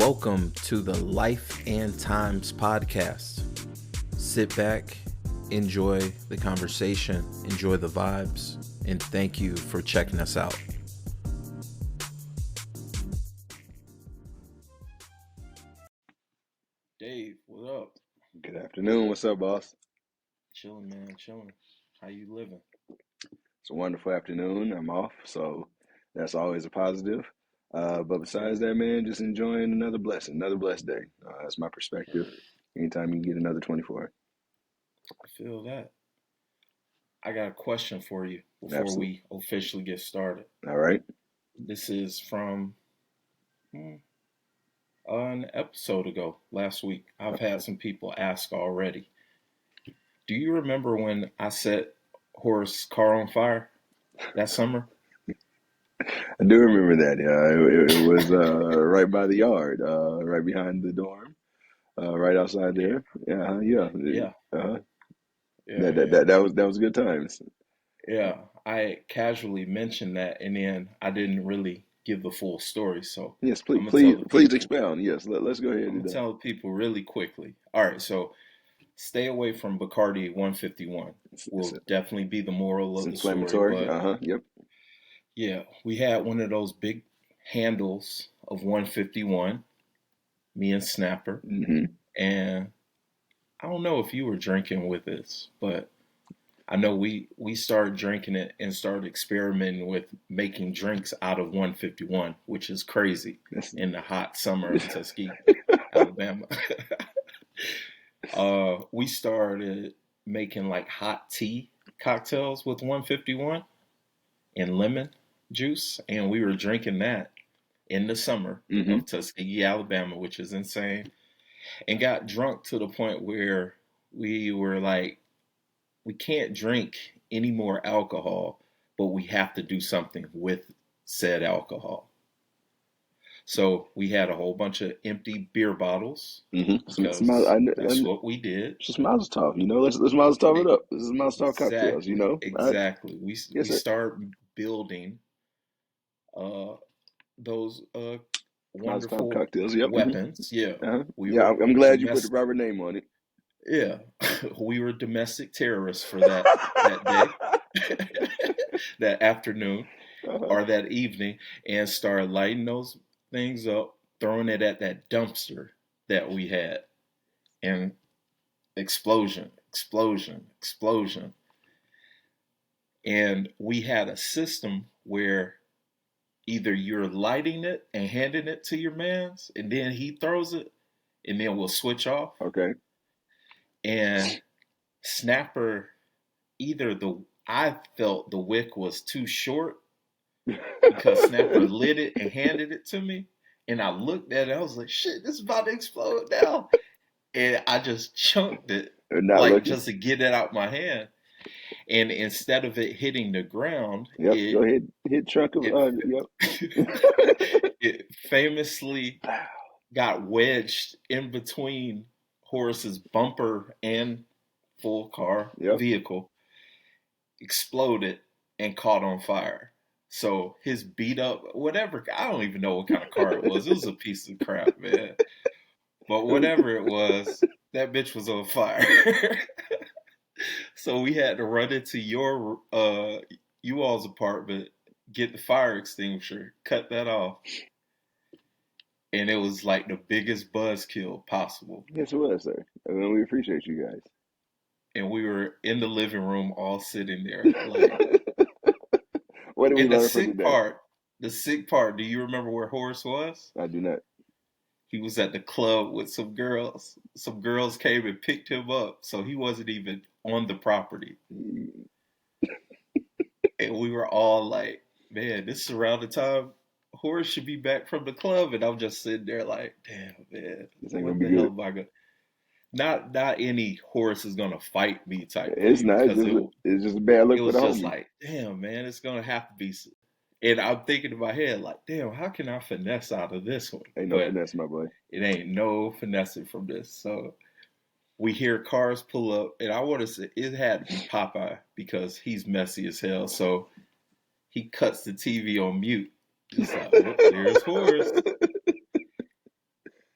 Welcome to the Life and Times podcast. Sit back, enjoy the conversation, enjoy the vibes, and thank you for checking us out. Dave, what up? Good afternoon. What's up, boss? Chilling, man, chilling. How you living? It's a wonderful afternoon. I'm off, so that's always a positive. But besides that, man, just enjoying another blessing, another blessed day. That's my perspective. Anytime you get another 24. I feel that. I got a question for you before Absolutely. we officially get started. All right. This is from an episode ago, last week. I've had some people ask already. Do you remember when I set Horace's car on fire that summer? I do remember that. It was right by the yard, right behind the dorm, right outside there. Yeah. Yeah, Uh, yeah, yeah, that was good times. yeah. I casually mentioned that, and then I didn't really give the full story. So Yes, I'm please, gonna tell please, the please people. expound. Yes, let's go ahead I'm and gonna do that. tell the people really quickly. All right, so stay away from Bacardi 151. It's, Will definitely be the moral it's of the story. inflammatory. But Yep. yeah, we had one of those big handles of 151, me and Snapper, Hmm. and I don't know if you were drinking with us, but I know we started drinking it and started experimenting with making drinks out of 151, which is crazy That's in the hot summer of Tuskegee, Alabama. We started making like hot tea cocktails with 151 and lemon juice, and we were drinking that in the summer hmm of Tuskegee, Alabama, which is insane, and got drunk to the point where we were like, we can't drink any more alcohol, but we have to do something with said alcohol. So we had a whole bunch of empty beer bottles Some because that's what we did. just Mazel Tov, let's Mazel Tov it up. This is Mazel Tov cocktails, Exactly, All right? exactly. We Yes, we sir. start building uh, those Mazel Tov wonderful cocktails. Yep. weapons. Yeah, we Yeah, were I'm glad you put the domestic. proper name on it. Yeah, we were domestic terrorists for that day, that afternoon uh-huh. or that evening, and started lighting those things up, throwing it at that dumpster that we had, and explosion, explosion, explosion. And we had a system where either you're lighting it and handing it to your man's, and then he throws it, and then we'll switch off. Okay. And Snapper, either the I felt the wick was too short because Snapper lit it and handed it to me, and I looked at it. I was like, "Shit, this is about to explode now!" And I just chunked it, Not like looking. just to get it out my hand. And instead of it hitting the ground, Yep. Go ahead. Hit trunk of it yep. it famously got wedged in between Horace's bumper and full car Yep. vehicle, exploded, and caught on fire. So his beat up, whatever, I don't even know what kind of car it was. It was a piece of crap, man. But whatever it was, that bitch was on fire. So we had to run into your you all's apartment, get the fire extinguisher, cut that off, and it was like the biggest buzzkill possible. Yes, it was, sir. We appreciate you And we were in the living room all sitting there like. guys. What did we And the learn from sick today? part, the sick part, do you remember where Horace was? I do not. He was at the club with some girls. Some girls came and picked him up, so he wasn't even on the property. And we were all like, man, this is around the time Horace should be back from the club. And I'm just sitting there like, damn, man, This ain't gonna what be the hell good. am I going to. Not any Horace is gonna fight me type It's thing not. because It's just a bad it look for the was just homies. like, damn, man, it's gonna have to be. And I'm thinking in my head like, damn, how can I finesse out of this one? Ain't no But finesse, my boy. it ain't no finessing from this. So we hear cars pull up, and I want to say it had to be Popeye because he's messy as hell. So he cuts the TV on mute, just like, oh, there's Horace.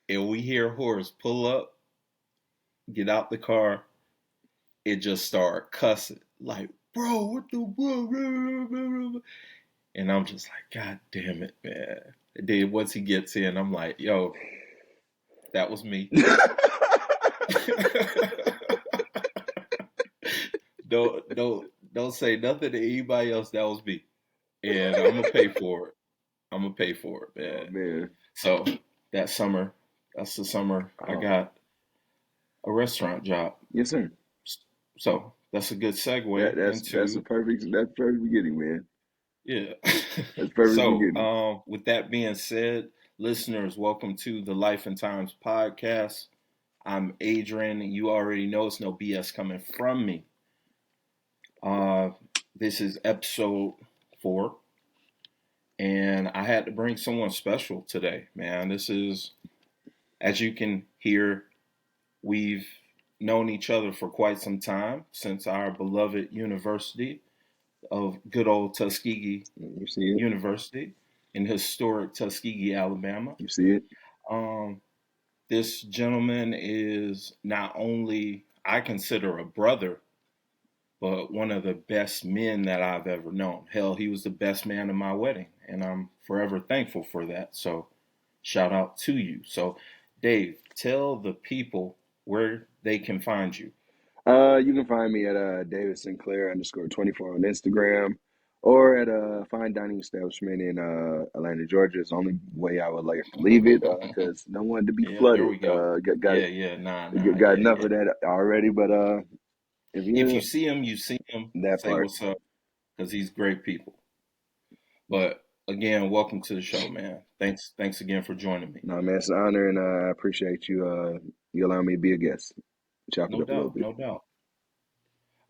and we hear Horace pull up, get out the car, and just start cussing like, bro, what the blah? And I'm just like, God damn it, man. And then once he gets in, I'm like, yo, that was me. don't say nothing to anybody else. That was me, and I'm gonna pay for it. I'm gonna pay for it, Oh man. man. So that summer, that's the summer I Oh got a restaurant job. yes, sir. So that's a good That segue that's a into perfect beginning, man. yeah. That's perfect So beginning. with that being said, listeners, welcome to the Life and Times podcast. I'm Adrian, and you already know it's no BS coming from me. Uh, this is episode 4, and I had to bring someone special today, man. This is, as you can hear, we've known each other for quite some time since our beloved university of good old Tuskegee You see it. University in historic Tuskegee, Alabama. You see it. Um, this gentleman is not only I consider a brother, but one of the best men that I've ever known. Hell, he was the best man at my wedding, and I'm forever thankful for that. So, shout out to you. So, Dave, tell the people where they can find you. You can find me at David Sinclair _24 on Instagram, or at a fine dining establishment in Atlanta, Georgia. It's the only way I would like to leave it because don't want it to be Yeah, there flooded. we go. Got got Yeah, yeah, nah, got yeah, enough yeah. of that already. But if If you you're see him, you see him. that Say part, what's up, because he's great people. But again, welcome to the show, man. Thanks again for joining me. no man, it's an honor, and I appreciate you you allowing me to be a guest. Chop it No up a little doubt, bit. no doubt.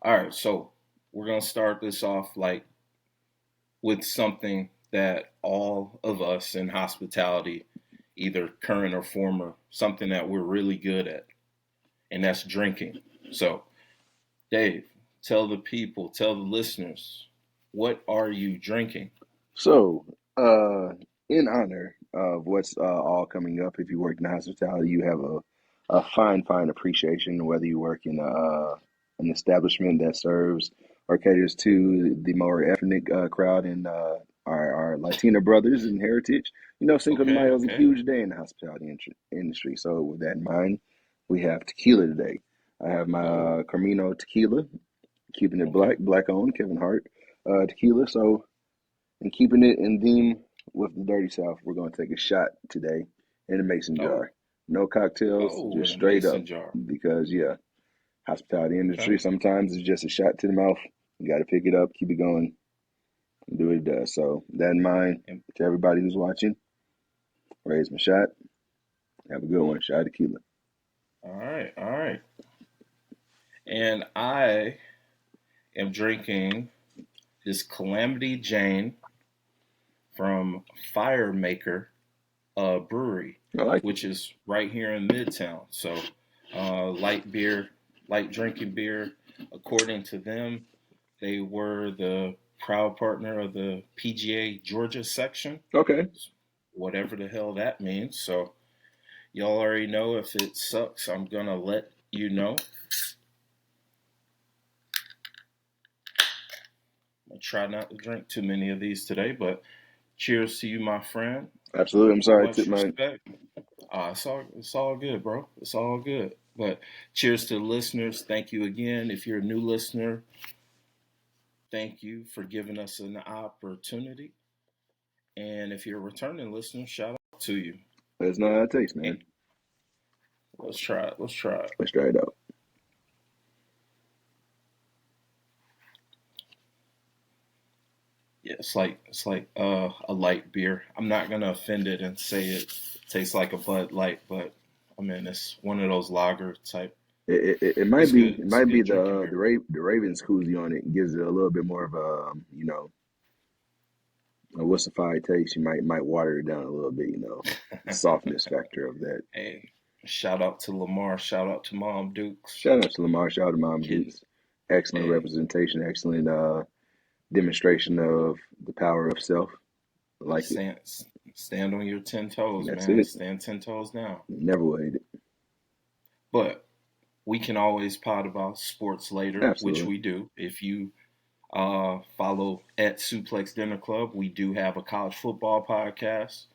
All right, so we're gonna start this off like with something that all of us in hospitality, either current or former, something that we're really good at, and that's drinking. So, Dave, tell the people, tell the listeners, what are you drinking? So, in honor of what's all coming up, if you work in hospitality, you have a fine appreciation, whether you work in an establishment that serves or caters to the more ethnic crowd and our Latina brothers and heritage. You know, Cinco de Okay, Mayo is a okay. huge day in the hospitality industry. So, with that in mind, we have tequila today. I have my Oh, Camino tequila, keeping it okay. black owned, Kevin Hart tequila. So, and keeping it in theme with the Dirty South, we're going to take a shot today in a mason Oh, jar. No cocktails, oh, just in a straight up. mason jar. Because, yeah, hospitality industry, Okay. sometimes it's just a shot to the mouth. You got to pick it up, keep it going, and do what it does. So, that in mind, And, to everybody who's watching, raise my shot. Have a good one. Shot of tequila. all right, all right. And I am drinking this Calamity Jane from Firemaker Brewery, I like it. which is right here in Midtown. So, light beer, light drinking beer. According to them, they were the proud partner of the PGA Georgia section, Okay. whatever the hell that means. So, y'all already know if it sucks, I'm gonna let you know. I try not to drink too many of these today, but cheers to you, my friend. Absolutely. I'm sorry I Much took mine. respect. It's all good, bro. It's all good. But cheers to the listeners. Thank you again. If you're a new listener, thank you for giving us an opportunity. And if you're a returning listener, shout out to you. Let's know how it tastes, And man. let's try it. Let's try it. Let's try it out. Yeah, it's like a light beer. I'm not gonna offend it and say it tastes like a Bud Light, but I mean it's one of those lager type. It It's might be good. it It's a might be good drinking beer. the Ravens koozie on it gives it a little bit more of a a wussified taste. You might water it down a little bit, the softness factor of that. Hey, shout out to Lamar. Shout out to Mom Dukes. Shout out to Lamar, shout out to Mom Getting Dukes. Excellent hey, representation, excellent demonstration of the power of self. I like it. saying Stand on your 10 toes, That's man. it. Stand 10 toes down. Never will hate it. But we can always pod about sports later, which Absolutely. we do. If you follow at Suplex Dinner Club, we do have a college football podcast,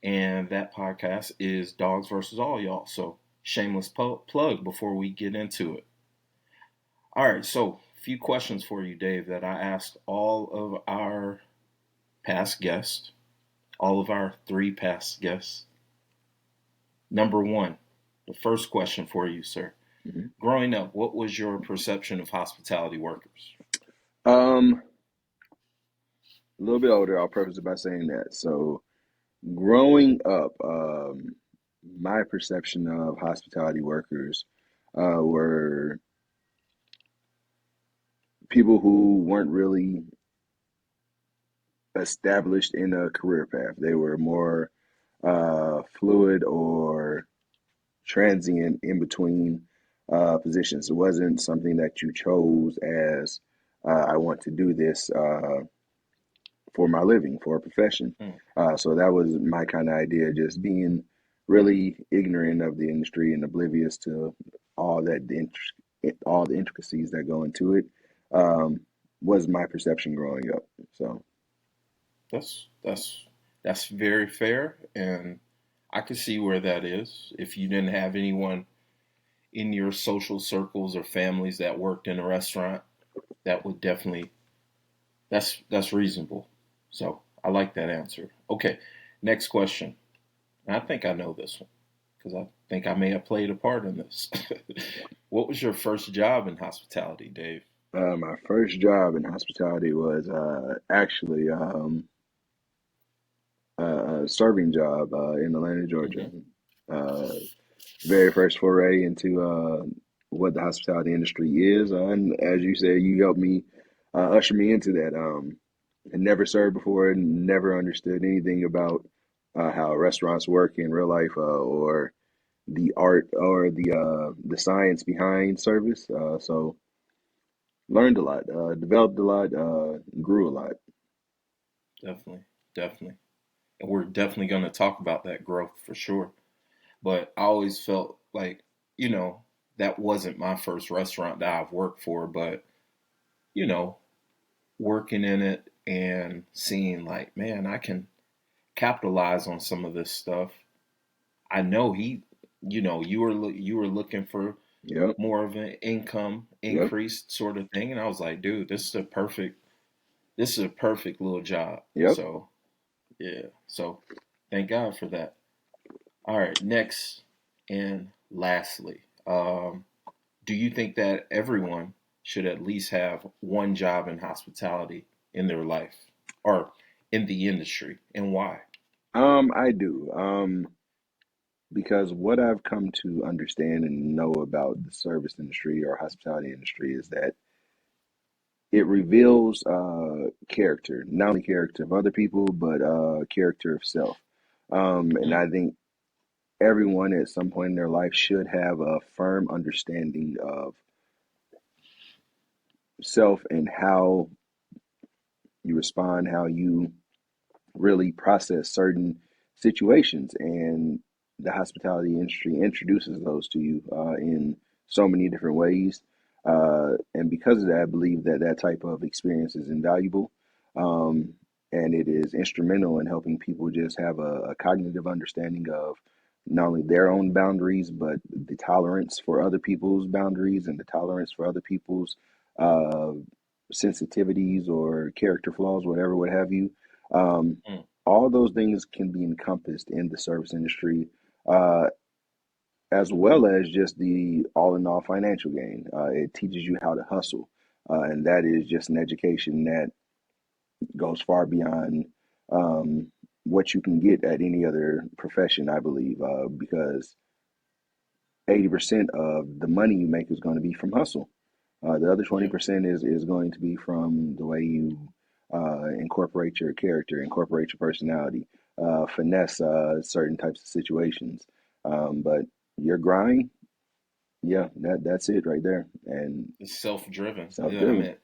and that podcast is Dogs versus All Y'all. So shameless plug before we get into it. All right, so a few questions for you, Dave, that I asked all of our past guests, all of our three past guests. Number one, the first question for you, sir. Hmm. Growing up, what was your perception of hospitality workers? Um, a little bit older, I'll preface it by saying that. So, growing up, my perception of hospitality workers were people who weren't really established in a career path. They were more fluid or transient in between positions. It wasn't something that you chose as I want to do this for my living, for a profession. Hmm, So that was my kind of idea, just being really ignorant of the industry and oblivious to all that all the intricacies that go into it. Um, was my perception growing up. So that's that's that's very fair, and I could see where that is. If you didn't have anyone in your social circles or families that worked in a restaurant, that would definitely that's reasonable. So I like that answer. Okay, next question. And I think I know this one because I think I may have played a part in this. What was your first job in hospitality, Dave? my first job in hospitality was actually a serving job in Atlanta, Georgia. Hmm. Uh, very first foray into what the hospitality industry is. And as you said, you helped me usher me into that. I never served before and never understood anything about how restaurants work in real life or the art or the science behind service. So learned a lot, developed a lot, grew a lot. Definitely, definitely. And we're definitely going to talk about that growth for sure. But I always felt like, you know, that wasn't my first restaurant that I've worked for, but, you know, working in it and seeing like, man, I can capitalize on some of this stuff. I know you were looking for Yep, more of an income yep, increase sort of thing, and I was like, dude, this is a perfect little job. yep. So yeah, so thank God for that. All right, next and lastly, do you think that everyone should at least have one job in hospitality in their life or in the industry, and why? I do. Because what I've come to understand and know about the service industry or hospitality industry is that it reveals character, not only character of other people, but character of self. And Mm, I think everyone at some point in their life should have a firm understanding of self and how you respond, how you really process certain situations. And the hospitality industry introduces those to you in so many different ways. And because of that, I believe that that type of experience is invaluable. Um, and it is instrumental in helping people just have a cognitive understanding of not only their own boundaries, but the tolerance for other people's boundaries and the tolerance for other people's uh, sensitivities or character flaws, whatever, what have you. Um, mm, all those things can be encompassed in the service industry, uh, as well as just the all in all financial gain. It teaches you how to hustle. And that is just an education that goes far beyond what you can get at any other profession, I believe, because 80% of the money you make is going to be from hustle. The other yeah, 20% is going to be from the way you incorporate your character, incorporate your personality, finesse certain types of situations. But your grind, yeah, that's it right there, and it's self-driven. self Yeah, I driven. mean,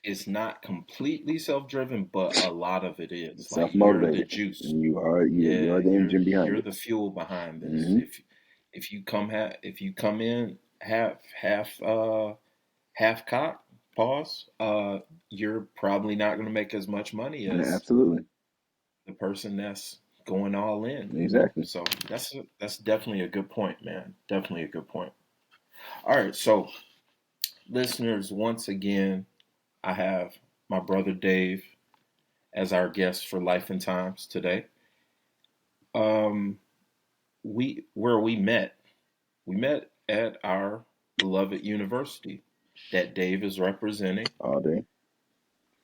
it's not completely self-driven, but a lot of it is. Like Self you're the motivated. juice. You Yeah, are the engine you're behind it. the fuel behind this. Hmm. If you come in half cocked, pause, you're probably not going to make as much money Yeah, as absolutely. the person that's going all in, you know? Exactly. So that's definitely a good point, man. Definitely a good point. All right, so listeners, once again, I have my brother Dave as our guest for Life and Times today. Um, we met at our beloved university that Dave is representing. All day.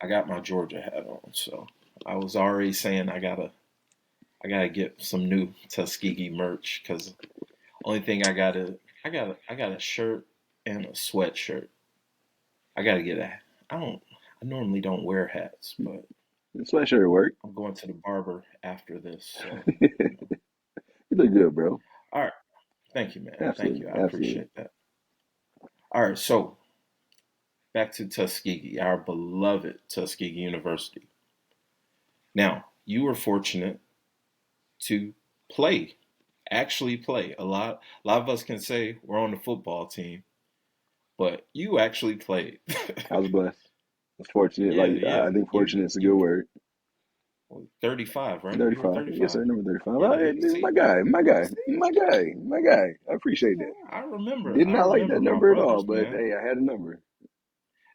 I got my Georgia hat on, so I was already saying I gotta get some new Tuskegee merch because only thing I got a shirt and a sweatshirt. I gotta get a I normally don't wear hats, but The sweatshirt work. I'm going to the barber after this, so you You know. look good, bro. All right, thank you, man. Thank Absolutely. you. I Absolutely. appreciate that. All right, so back to Tuskegee, our beloved Tuskegee University. Now, you were fortunate to play, actually play. A lot of us can say we're on the football team, but you actually played. I was blessed. I was fortunate. Yeah, Like yeah. I think fortunate is a good word. 35, right? You were 35. Yes, 35. sir. Number 35. Yeah, Hey, this is my see, guy. My guy. see, My guy. My guy. I appreciate that. Did I not like that remember my number at all, brothers, but man. hey, I had a number.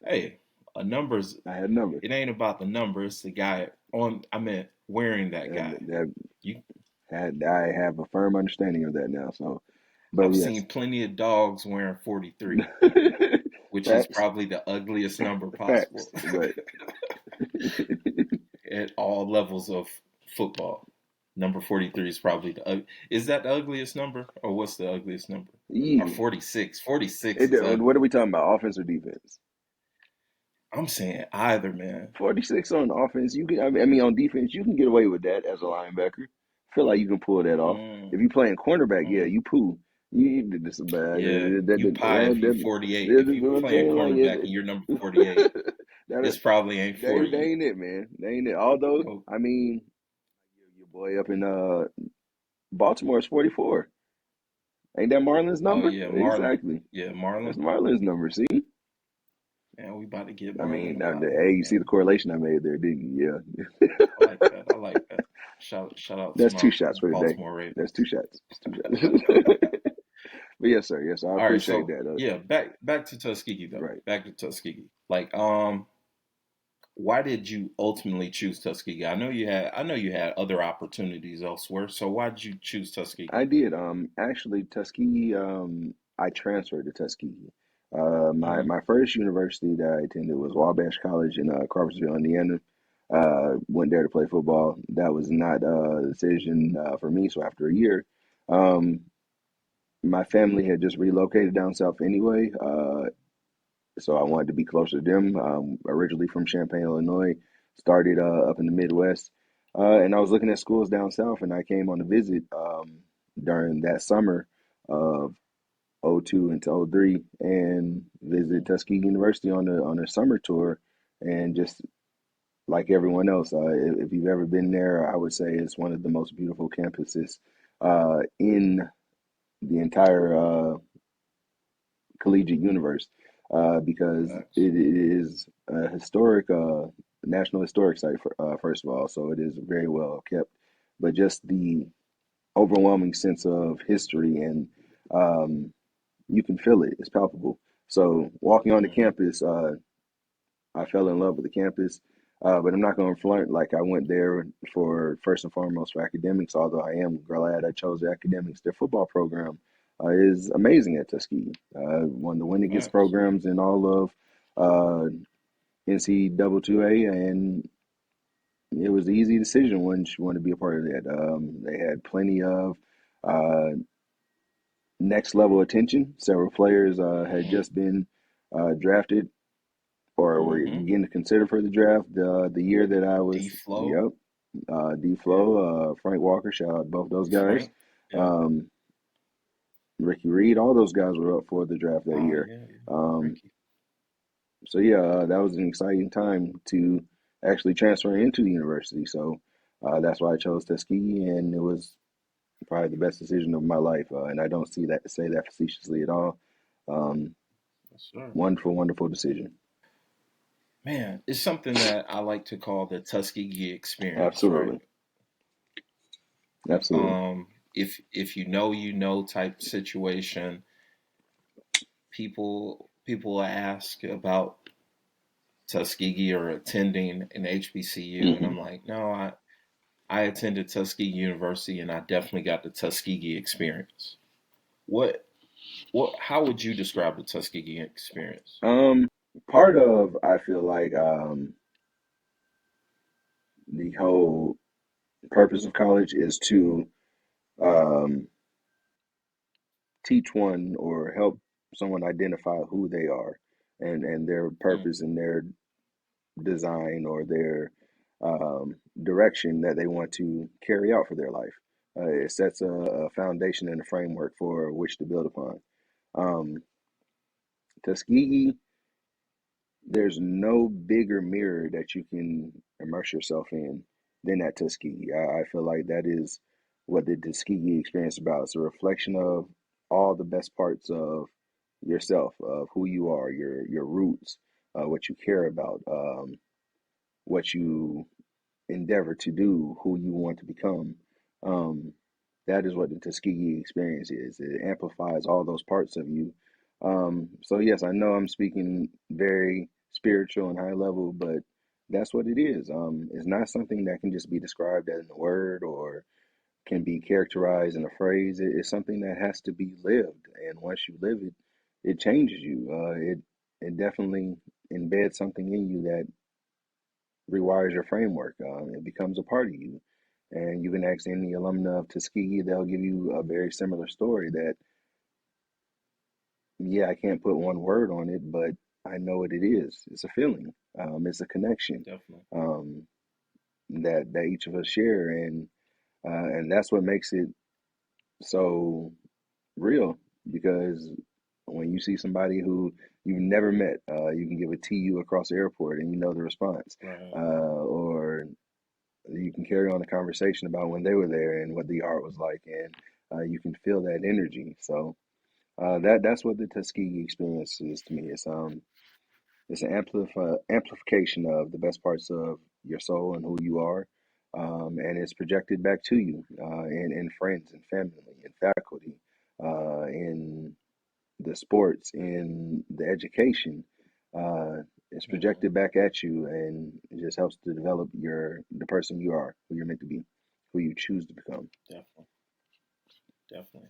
Hey, a numbers. I had a number. It ain't about the number. It's the guy on. I meant wearing that And guy. that You. I have a firm understanding of that now. So, but I've yes. seen plenty of dogs wearing 43, which is Facts. probably the ugliest number Facts. possible But at all levels of football. Number 43 is probably is that the ugliest number or what's the ugliest number? Or yeah. 46. 46 is What are ugly. we talking about? Offense or defense? I'm saying either, man. 46 on offense, you can. I mean, on defense, you can get away with that as a linebacker. I feel like you can pull that off. Mm, If you playing cornerback, yeah, mm. you poo. You did this bad. Yeah, you pie if you 48. If you What I'm playing saying, like cornerback and you're number 48, that, this probably ain't for that you. ain't it, man. That ain't it. Although, Oh, I mean, your boy up in Baltimore is 44. Ain't that Marlon's oh number? yeah, Marlon. Exactly. Yeah, That's Marlon. Marlon's number. See? Man, we about to get I Marlon mean, up out of hey, here, you see the man. correlation I made there, didn't you? Yeah. I like that. I like that. Shout out to That's two my shots for the day. Baltimore That's Ravens. two shots. That's two shots. But yes, sir. Yes, I All right, appreciate so that. yeah, back to Tuskegee though. Right. Back to Tuskegee. Like, why did you ultimately choose Tuskegee? I know you had other opportunities elsewhere. So why did you choose Tuskegee? I did. Actually, Tuskegee. I transferred to Tuskegee. Hmm. My first university that I attended was Wabash College in Crawfordsville, Indiana. Went there to play football. That was not a decision for me. So after a year, um, my family had just relocated down south anyway. So I wanted to be closer to them. Originally from Champaign, Illinois, started up in the Midwest, and I was looking at schools down south, and I came on a visit during that summer of '02 into '03, and visited Tuskegee University on a summer tour, and just like everyone else, if you've ever been there, I would say it's one of the most beautiful campuses in the entire collegiate universe because Facts. it is a historic, national historic site, first of all, so it is very well kept. But just the overwhelming sense of history and um, you can feel it, it's palpable. So walking on the Hmm. campus, I fell in love with the campus. But I'm not going to front like I went there for first and foremost for academics, although I am glad I chose the academics. Their football program is amazing at Tuskegee. One of the winningest Facts. programs in all of NCAA, and it was an easy decision once you want to be a part of that. They had plenty of uh, next level attention. Several players had Hmm. just been drafted or were Hmm. getting considered for the draft the year that I D was. Flow. Yep. D Yeah. Flow, Frank Walker, shout out both those guys. Frank. Yeah. Um, Ricky Reed, all those guys were up for the draft that Oh year. yeah, yeah. Um, Ricky. So yeah, that was an exciting time to actually transfer into the university. So that's why I chose Tuskegee, and it was probably the best decision of my life. And I don't see that say that facetiously at all. Um, Yes, sir. wonderful, wonderful decision. Man, it's something that I like to call the Tuskegee experience, right? Absolutely, absolutely. If you know type situation, people ask about Tuskegee or attending an HBCU, and Hmm. I'm like, no, I attended Tuskegee University, and I definitely got the Tuskegee experience. What how would you describe the Tuskegee experience? Part of I feel like the whole purpose of college is to um, teach one or help someone identify who they are and their Mm, purpose and their design or their direction that they want to carry out for their life. It sets a foundation and a framework for which to build upon. Um, Tuskegee, there's no bigger mirror that you can immerse yourself in than that Tuskegee. I feel like that is what the Tuskegee experience is about. It's a reflection of all the best parts of yourself, of who you are, your roots, what you care about, what you endeavor to do, who you want to become. Um, that is what the Tuskegee experience is. It amplifies all those parts of you. So yes, I know I'm speaking very spiritual and high level, but that's what it is. It's not something that can just be described as a word or can be characterized in a phrase. It's something that has to be lived, and once you live it, it changes you. It definitely embeds something in you that rewires your framework. It becomes a part of you. And you can ask any alumna of Tuskegee, they'll give you a very similar story that, yeah, I can't put one word on it, but I know what it is. It's a feeling, it's a connection definitely. um, that each of us share. And that's what makes it so real because when you see somebody who you've never met, you can give a TU across the airport and you know the response. Right. Or you can carry on a conversation about when they were there and what the art was like, and you can feel that energy. So that's what the Tuskegee experience is to me. It's an amplification of the best parts of your soul and who you are, and it's projected back to you in friends and family and faculty, in the sports, in the education. It's Hmm. projected back at you, and it just helps to develop the person you are, who you're meant to be, who you choose to become. Definitely, definitely.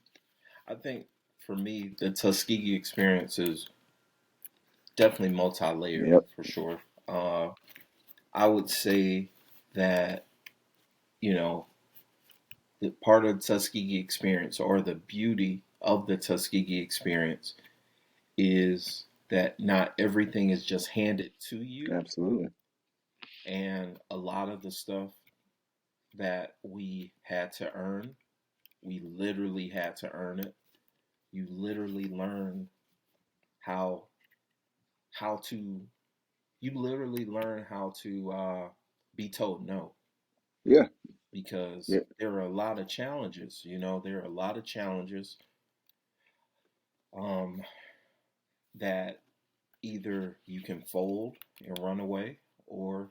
I think for me, the Tuskegee experience is definitely multi-layered Yep, for sure. Uh, I would say that you know the part of the Tuskegee experience or the beauty of the Tuskegee experience is that not everything is just handed to you, absolutely. and a lot of the stuff that we had to earn, we literally had to earn it. You literally learn how how to you literally learn how to be told no Yeah, because yeah, there are a lot of challenges. There are a lot of challenges um, that either you can fold and run away, or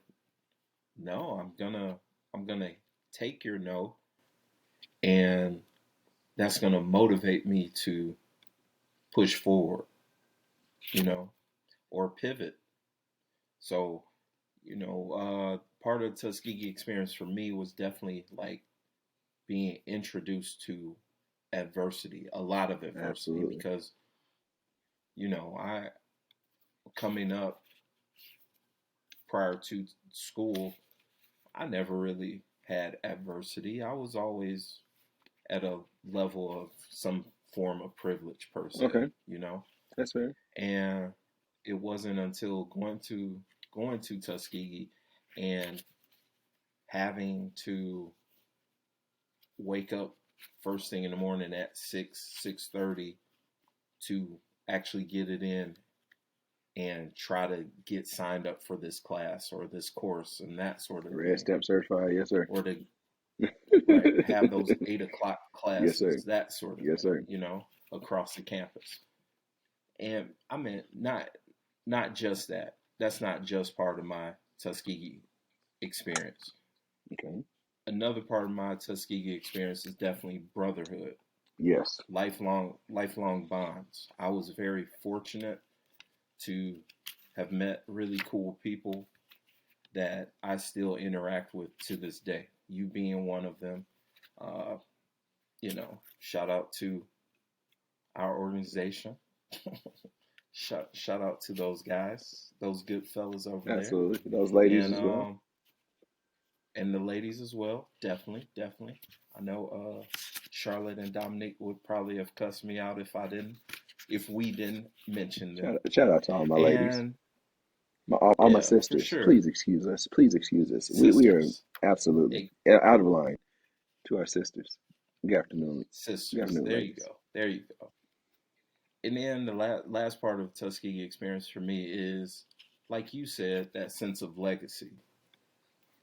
no, I'm gonna take your no, and that's gonna motivate me to push forward, you know, or pivot. So, part of the Tuskegee experience for me was definitely like being introduced to adversity, a lot of adversity, absolutely. because I coming up prior to school, I never really had adversity. I was always at a level of some form of privilege per se, Okay, that's fair. and it wasn't until going to Tuskegee and having to wake up first thing in the morning at 6:30 to actually get it in and try to get signed up for this class or this course and that sort of Red thing, stamp certified, yes sir. or to right have those 8 o'clock Yes sir. classes, that sort of Yes thing, sir. across the campus. And I mean, not just that. That's not just part of my Tuskegee experience. Okay. Another part of my Tuskegee experience is definitely brotherhood, Yes. lifelong bonds. I was very fortunate to have met really cool people that I still interact with to this day. You being one of them. Uh, Shout out to our organization. Shout out to those guys, those good fellas over there, Absolutely. Those ladies and as well. the ladies as well. Definitely, definitely. I know Charlotte and Dominique would probably have cussed me out if we didn't mention them. Shout out to all my ladies. And All my yeah, for sisters. sure, Please excuse us. Please excuse us. We are sisters, absolutely they, out of line to our sisters. Good afternoon. Good sisters. afternoon, There you ladies. go. There you go. And then the last part of Tuskegee experience for me is, like you said, that sense of legacy.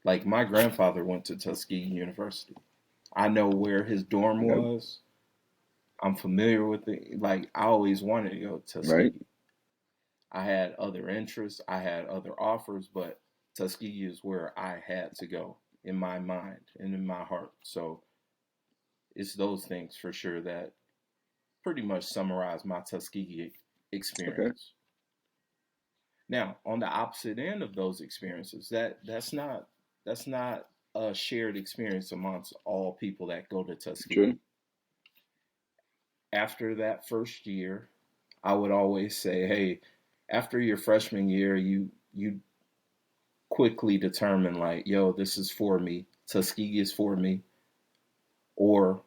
Like my grandfather went to Tuskegee University. I know where his dorm Okay. was. I'm familiar with it. Like I always wanted to go to Right. Tuskegee. I had other interests, I had other offers, but Tuskegee is where I had to go in my mind and in my heart. So it's those things for sure that pretty much summarize my Tuskegee Okay. experience. Now, on the opposite end of those experiences, that's not a shared experience amongst all people that go to True. Tuskegee. After that first year, I would always say, "Hey, after your freshman year, you quickly determine like, yo, this is for me. Tuskegee is for me, or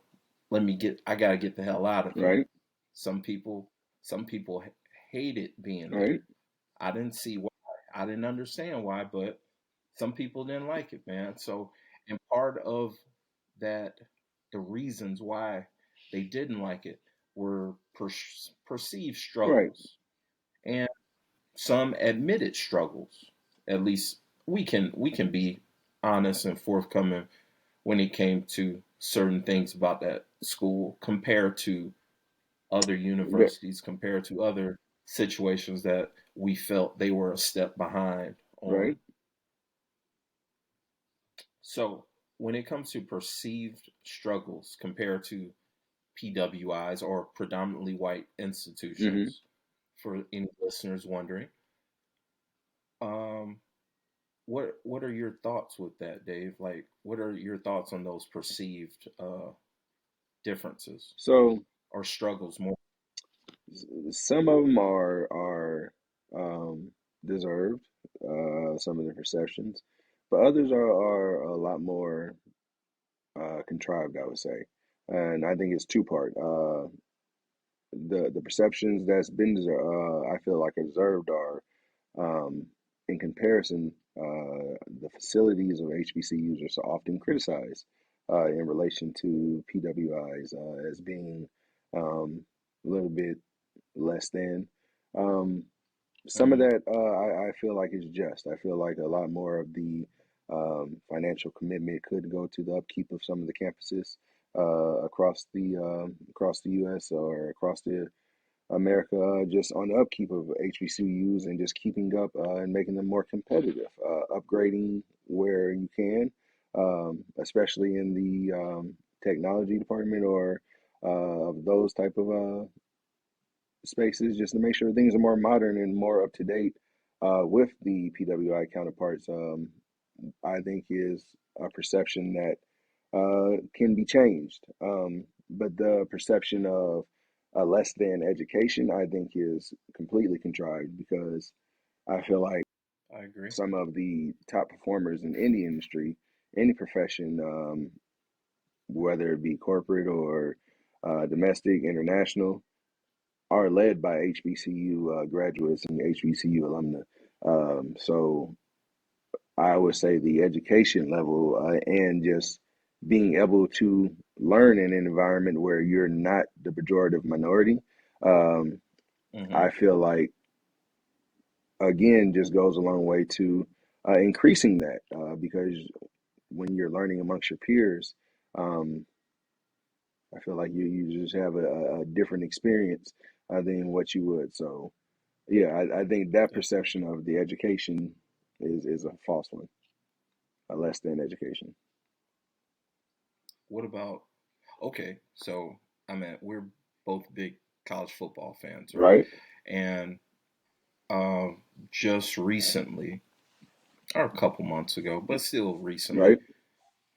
I gotta get the hell out of there." Right. Some people, some people hated being there. Right. I didn't see why. I didn't understand why, but some people didn't like it, man. So, and part of that, the reasons why they didn't like it were perceived Right. struggles and some admitted struggles. At least we can be honest and forthcoming when it came to certain things about that school compared to other Ve- universities, compared to other situations that we felt they were a step behind on. Right. So when it comes to perceived struggles compared to PWIs or predominantly white Mm-hmm. institutions, for any listeners wondering, um, what are your thoughts with that, Dave? Like, what are your thoughts on those perceived differences So or struggles more? some of them are um, deserved. Some of the perceptions, but others are a lot more contrived, I would say. And I think it's two part. The perceptions that's been I feel like observed are um, in comparison, the facilities of HBCUs are often criticized in relation to PWIs as being a little bit less than. Um, some of Mm-hmm. that I feel like is just. I feel like a lot more of the financial commitment could go to the upkeep of some of the campuses across the U.S. or across the America, just on the upkeep of HBCUs and just keeping up and making them more competitive, upgrading where you can, especially in the technology department or of those type of spaces, just to make sure things are more modern and more up to date with the PWI counterparts. I think is a perception that can be changed. But the perception of a less than education, I think, is completely contrived because I feel like I agree. some of the top performers in any industry, any profession, whether it be corporate or domestic, international, are led by HBCU graduates and HBCU alumni. So I would say the education level and just being able to learn in an environment where you're not the pejorative minority. Um, Mm-hmm. I feel like again, just goes a long way to increasing that because when you're learning amongst your peers, um, I feel like you just have a different experience than what you would. So yeah, I think that Definitely. perception of the education is a false one, a less than education. What about okay? So I mean, we're both big college football fans, right? Right, And um, just recently, or a couple months ago, but still recently, right,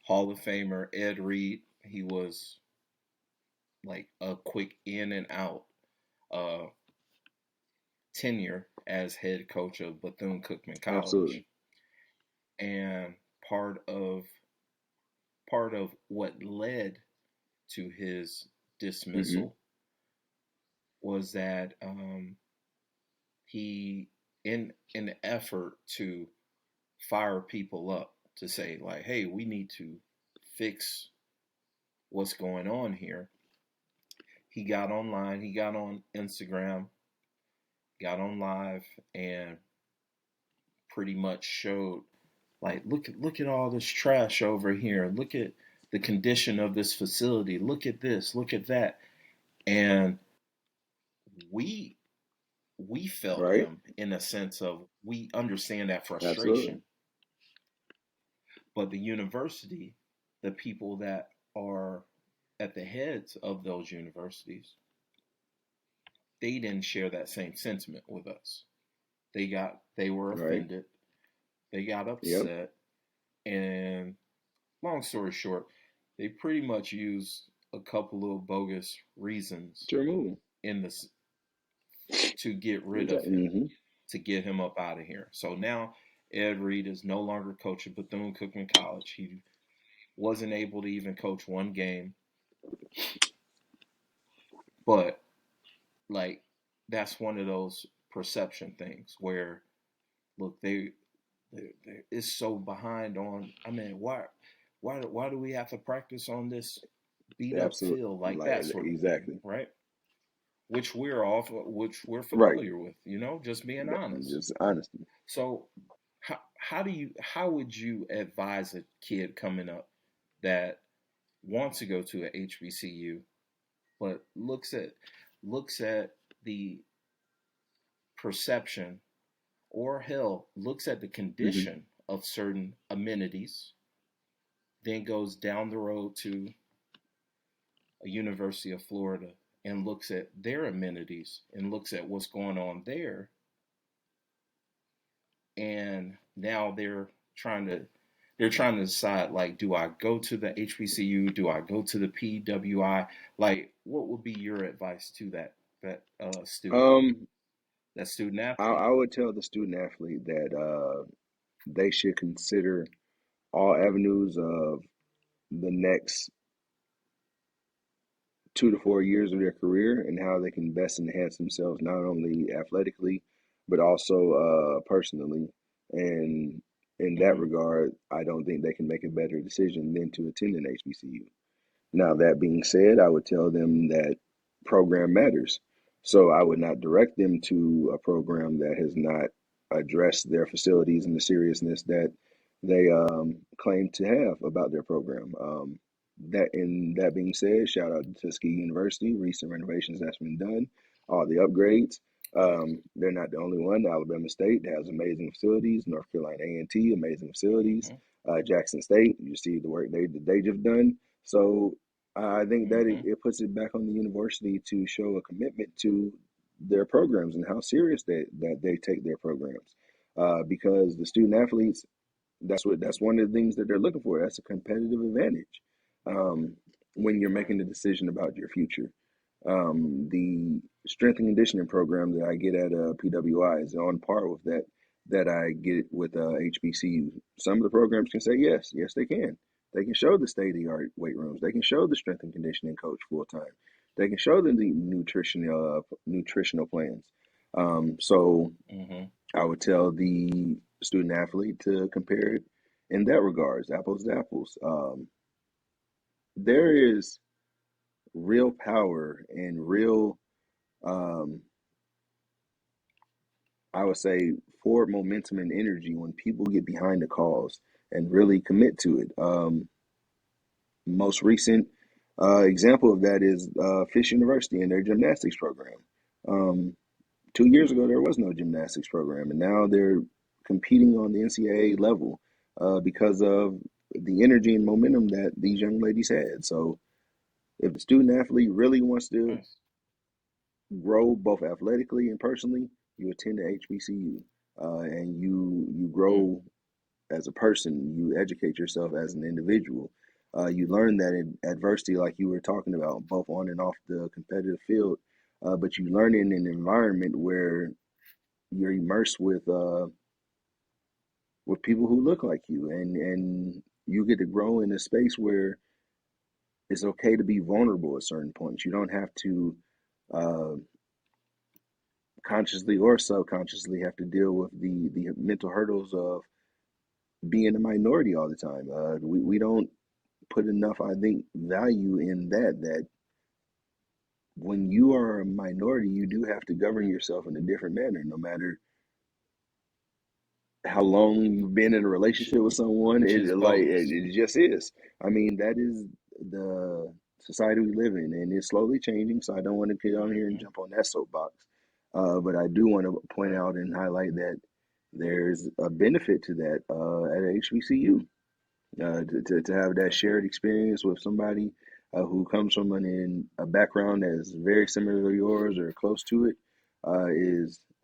Hall of Famer Ed Reed. He was like a quick in and out uh, tenure as head coach of Bethune Cookman absolutely. College, and part of part of what led to his Hmm. dismissal was that he, in the effort to fire people up, to say like, hey, we need to fix what's going on here. He got online, he got on Instagram, got on live, and pretty much showed like, look at all this trash over here. Look at the condition of this facility. Look at this. Look at that. And we we felt Right, him in a sense of we understand that frustration, absolutely. but the university, the people that are at the heads of those universities, they didn't share that same sentiment with us. They were Right. offended, they got Yep. upset, and long story short, they pretty much used a couple of bogus reasons To remove them. in this to get rid of Exactly. him, Hmm. to get him up out of here. So now Ed Reed is no longer coaching Bethune Cookman College. He wasn't able to even coach one game, but like that's one of those perception things where look they is so behind on. I mean, why do we have to practice on this beat up Absolutely. field, like Like that sort of thing, exactly. right? Which we're Right. familiar with, just being honest. Just honesty. So how would you advise a kid coming up that wants to go to a HBCU but looks at the perception, or hell, looks at the Hmm. condition of certain amenities, then goes down the road to a University of Florida and looks at their amenities and looks at what's going on there, and now they're trying to decide like, do I go to the HBCU? Do I go to the PWI? Like, what would be your advice to student, Um, that student I athlete? would tell the student athlete that they should consider all avenues of the next 2 to 4 years of their career and how they can best enhance themselves, not only athletically, but also personally. And in that Mm-hmm. regard, I don't think they can make a better decision than to attend an HBCU. Now, that being said, I would tell them that program matters. So I would not direct them to a program that has not addressed their facilities and the seriousness that they claim to have about their program. That being said, shout out to Tuskegee University, recent renovations that's been done, all the upgrades. Yes. They're not the only one. Alabama State has amazing facilities. North Carolina A&T, amazing facilities. Mm-hmm. Jackson State, you see the work they just done. So I think that Mm-hmm. it puts it back on the university to show a commitment to their programs and how serious they take their programs. Because the student athletes, that's one of the things that they're looking for. That's a competitive advantage um, when you're Right. making the decision about your future. The strength and conditioning program that I get at PWI is on par with that I get with HBCU. Some of the programs can say yes, yes they can. They can show the state of the art weight rooms. They can show the strength and conditioning coach full time. They can show the nutritional plans. So Mm-hmm. I would tell the student athlete to compare it in that regards, apples to apples. There is real power and real um, I would say forward momentum and energy when people get behind the cause and really commit to it. Most recent example of that is Fish University and their gymnastics program. Um, 2 years ago, there was no gymnastics program, and now they're competing on the NCAA level because of the energy and momentum that these young ladies had. So, if the student athlete really wants to Nice. grow both athletically and personally, you attend the HBCU, and you Mm, grow as a person. You educate yourself as an individual. You learn that in adversity, like you were talking about, both on and off the competitive field. But you learn it in an environment where you're immersed with people who look like you, and you get to grow in a space where it's okay to be vulnerable at certain points. You don't have to uh, consciously or subconsciously have to deal with the mental hurdles of being a minority all the time. We don't put enough, I think, value in that when you are a minority, you do have to govern yourself in a different manner, no matter how long you've been in a which relationship with someone. which It is like bogus. it just is. I mean, that is the society we live in, and it's slowly changing. So I don't want to get on here and Hmm. jump on that soapbox, but I do want to point Right. out and highlight that there's a benefit to that at HBCU. To have that shared Definitely. experience with somebody who comes from a background that is very similar to yours or close to it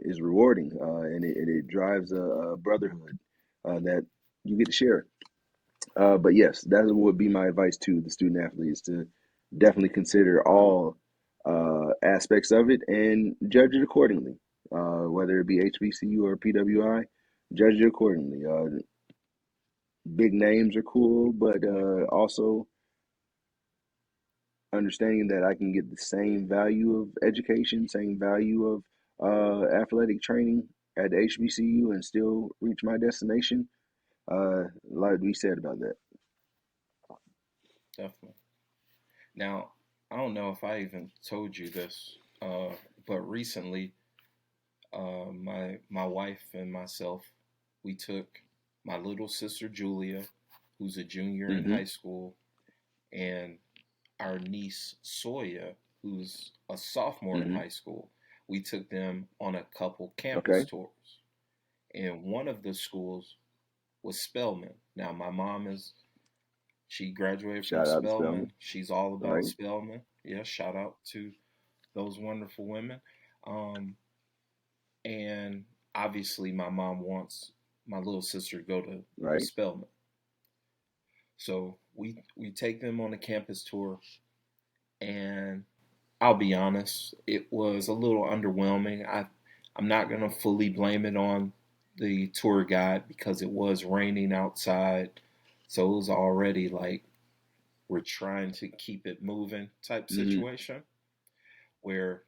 is rewarding, and it drives a brotherhood that you get to share. But yes, that would be my advice to the student athletes to definitely consider all aspects of it and judge it accordingly. Whether it be HBCU or PWI, judge it accordingly. Big names are cool, but Definitely. also understanding that I can get the same value of education, same value of athletic training at the HBCU and still reach my destination. A lot to be said about that. Definitely. Now, I don't know if I even told you this, but recently, my wife and myself, we took my little sister Julia, who's a junior in Hmm. high school, and our niece Soya, who's a sophomore in Hmm. high school. We took them on a couple campus Okay. tours, and one of the schools was Spelman. Now, my mom is she graduated from Shout out to Spelman. Spelman. She's all about Right. Spelman. Yeah, shout out to those wonderful women. Um, and obviously, my mom wants my little sister to go to Right. Spelman. So we take them on a campus tour, and I'll be honest, it was a little underwhelming. I'm not gonna fully blame it on the tour guide because it was raining outside, so it was already like we're trying to keep it moving type Hmm. situation where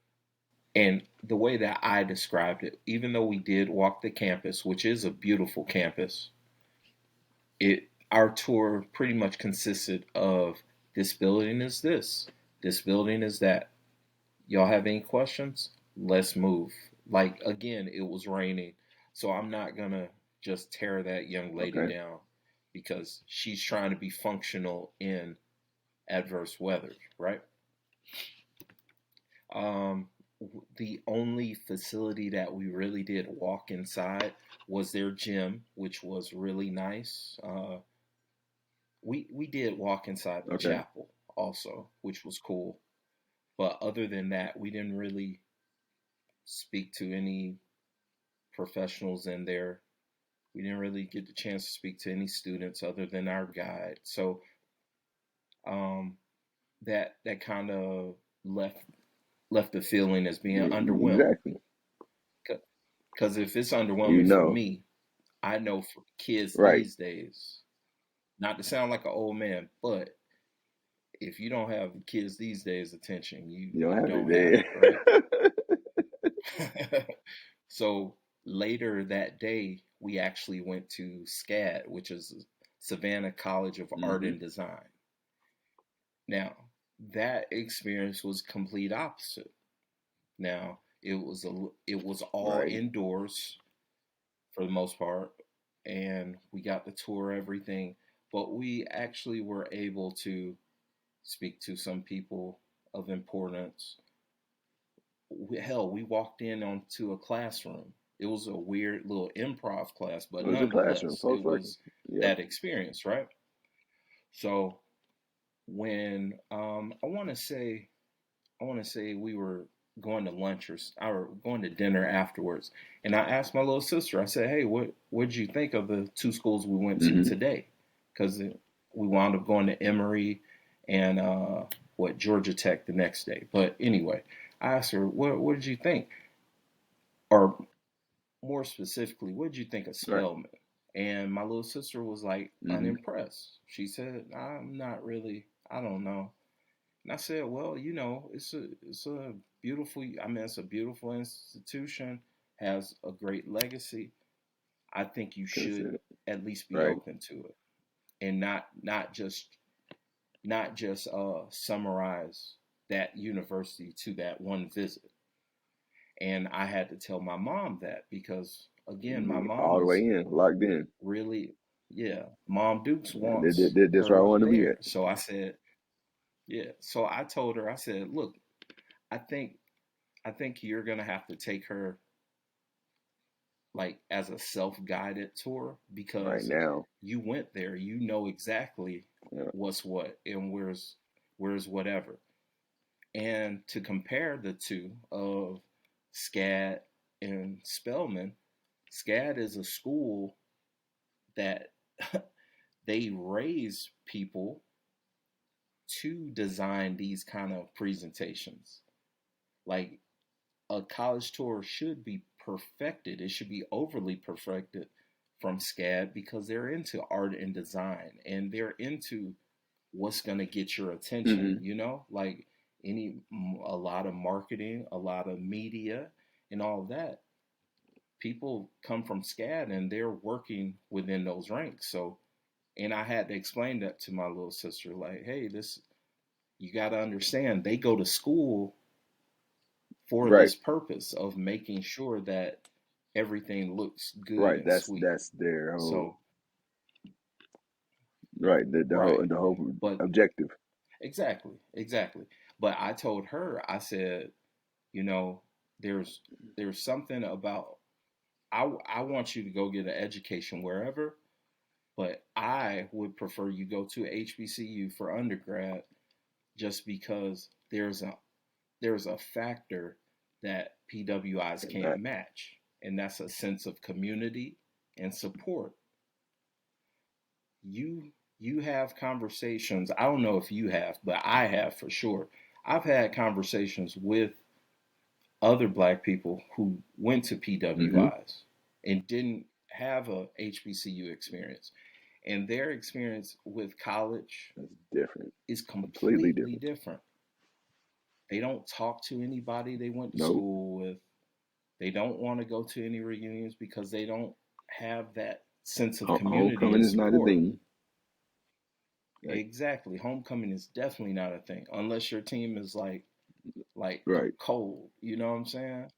and the way that I described it, even though we did walk the campus, which is a beautiful campus, it our tour pretty much consisted of this building is this building is that. Y'all have any questions? Let's move. Like again, it was raining, so I'm not gonna just tear that young lady Okay. down because she's trying to be functional in adverse weather, right? Um, the only facility that we really did walk inside was their gym, which was really nice. We did walk inside the Okay. chapel also, which was cool. But other than that, we didn't really speak to any professionals in there. We didn't really get the chance to speak to any students other than our guide. So um, that kind of left the feeling as being Yeah, underwhelming. exactly. Because if it's You underwhelming for know. me, I know for kids Right. these days, not to sound like an old man, but if you don't have kids these days attention, you You don't you have don't have it it, right? there. So later that day, we actually went to SCAD, which is Savannah College of Art Hmm. and Design. Now, that experience was complete opposite. Now, It was all Right. indoors for the most part, and we got to tour everything. But we actually were able to speak to some people of importance. Hell, we walked in onto a classroom. It was a weird little improv class, but It was a classroom, nonetheless, it folks. Like, was yeah. that experience, right? So when I want to say we were going to lunch or going to dinner afterwards, and I asked my little sister. I said, "Hey, what did you think of the two schools we went to Hmm. today?" Because we wound up going to Emory and Georgia Tech the next day. But anyway, I asked her, "What did you think?" Or more specifically, what did you think of Right. Spelman? And my little sister was like Hmm. unimpressed. She said, "I'm not really. I don't know." And I said, well, it's a beautiful. I mean, it's a beautiful institution, has a great legacy. I think you Could have should said it. at least be Right. open to it, and not just summarize that university to that one visit. And I had to tell my mom that because again, my mom All the way was in, locked in. really, yeah, Mom Dukes wants That's where I her want to be there. at. So I said, yeah. So I told her, I said, look, I think I think you're gonna have to take her like as a self-guided tour Right because now. you went there, you know exactly Yeah. what's what and where's whatever. And to compare the two of SCAD and Spelman, SCAD is a school that they raise people to design these kind of presentations. Like a college tour should be perfected. It should be overly perfected from SCAD because they're into art and design and they're into what's going to get your attention, Hmm. like a lot of marketing, a lot of media and all of that. People come from SCAD and they're working within those ranks. So, and I had to explain that to my little sister like, hey, this, you got to understand, they go to school for Right. this purpose of making sure that everything looks good Right. and sweet. That's their whole. So, Right. right. The whole But objective. exactly, exactly. But I told her, I said, you know, there's there's something about I want you to go get an education wherever, but I would prefer you go to HBCU for undergrad just because there's a factor that PWIs And can't that. match, and that's a sense of community and support. You have conversations. I don't know if you have, but I have for sure. I've had conversations with other black people who went to Hmm. PWIs and didn't have a HBCU experience, and their experience with college That's different. is Completely completely different. different. They don't talk to anybody they went to Nope. school with. They don't want to go to any reunions because they don't have that sense of community Homecoming and is not a support. thing. Like, Exactly. Homecoming is definitely not a thing unless your team is like right. cold, you know what I'm saying?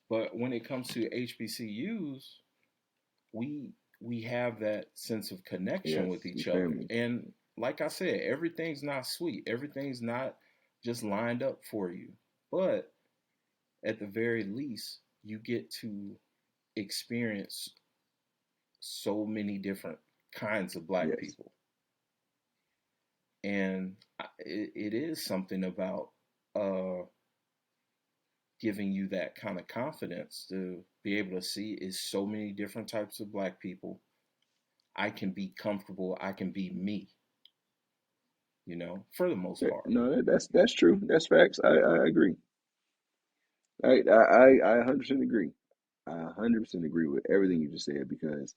But when it comes to HBCUs, we we have that sense of connection Yes. with Your each other. family. And like I said, everything's not sweet. Everything's not just lined up for you. But at the very least, you get to experience so many different kinds of black Yes. people. And it is something about uh, giving you that kind of confidence to be able to see is so many different types of black people. I can be comfortable. I can be me, for the most Yeah, part. no, that's true. That's facts. I agree. I 100% agree. I 100% agree with everything you just said because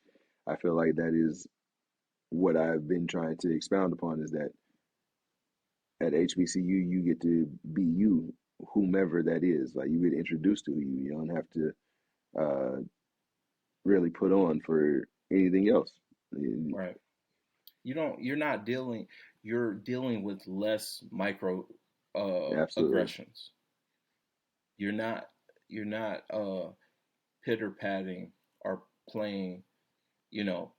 I feel like that is what I've been trying to expound upon is that at HBCU you get to be you, whomever that is. Like you get introduced to you. You don't have to uh, really put on for anything else. Right. You're not dealing, you're dealing with less micro Absolutely. aggressions. You're not. you're not pitter patting or playing,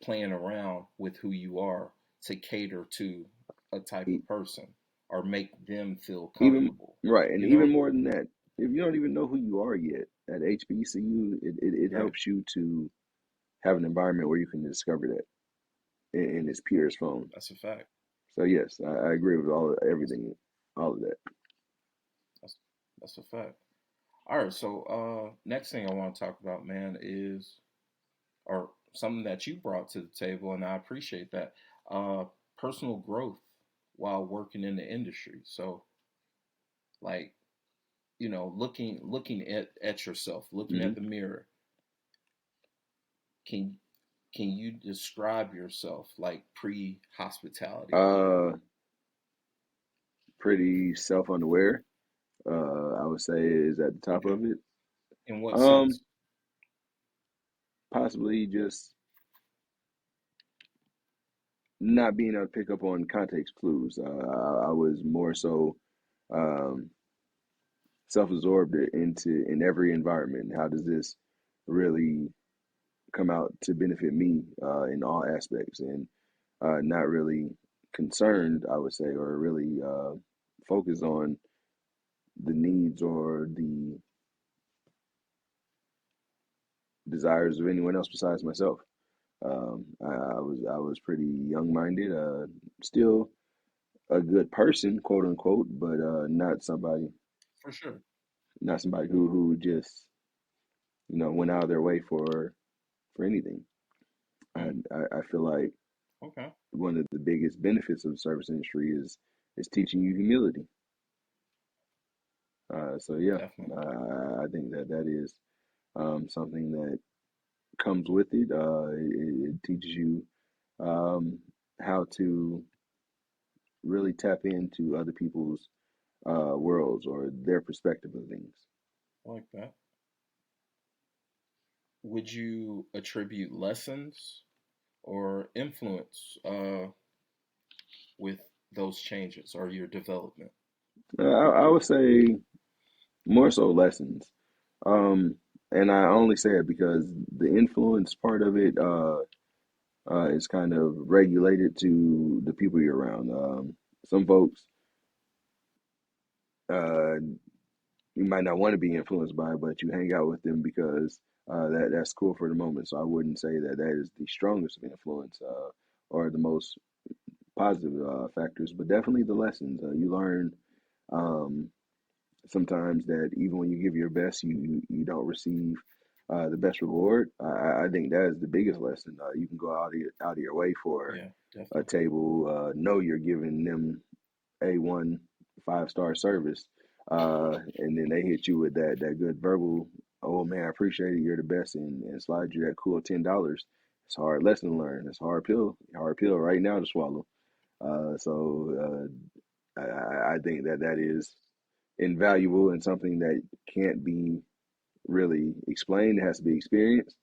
playing around with who you are to cater to a type E- of person or make them feel Even comfortable, right, and you even know? more than that, if you don't even know who you are yet at HBCU, it Right. helps you to have an environment where you can discover that in its purest form. That's a fact. So yes, I agree with That's everything, all of that. that's that's a fact. All right, so next thing I want to talk about, man, is or something that you brought to the table, and I appreciate that. Uh, Personal growth while working in the industry. So, like, looking at yourself, looking Hmm. at the mirror. Can can you describe yourself like pre hospitality? Uh, Pretty self-unaware. I would say is at the top Okay. of it. In what Um, sense? Possibly just not being able to pick up on context clues. I was more so um, self-absorbed into in every environment. How does this really come out to benefit me in all aspects, and not really concerned, I would say, or really focused on the needs or the desires of anyone else besides myself. I was pretty young-minded, still a good person, quote unquote, but For sure. not somebody who just went out of their way for anything. I, Mm, I feel like okay. one of the biggest benefits of the service industry is teaching you humility. So yeah, Definitely. I think that is something that comes with it. It teaches you um, how to really tap into other people's worlds or their perspective of things. I like that. Would you attribute lessons or influence with those changes or your development? I would say more so lessons. Um, and I only say it because the influence part of it is kind of regulated to the people you're around. Some folks uh, you might not want to be influenced by, but you hang out with them because that's cool for the moment. So I wouldn't say that that is the strongest of influence or the most positive factors, but definitely the lessons you learn. Um, Sometimes that even when you give your best, you don't receive the best reward. I think that is the biggest lesson. You can go out of your way for Yeah, a definitely. table, know you're giving them A1 5-star service, and then they hit you with that good verbal. Oh man, I appreciate it. You're the best, and slide you that cool $10. It's a hard lesson to learn. It's a hard pill right now to swallow. I think that is invaluable and something that can't be really explained. It has to be experienced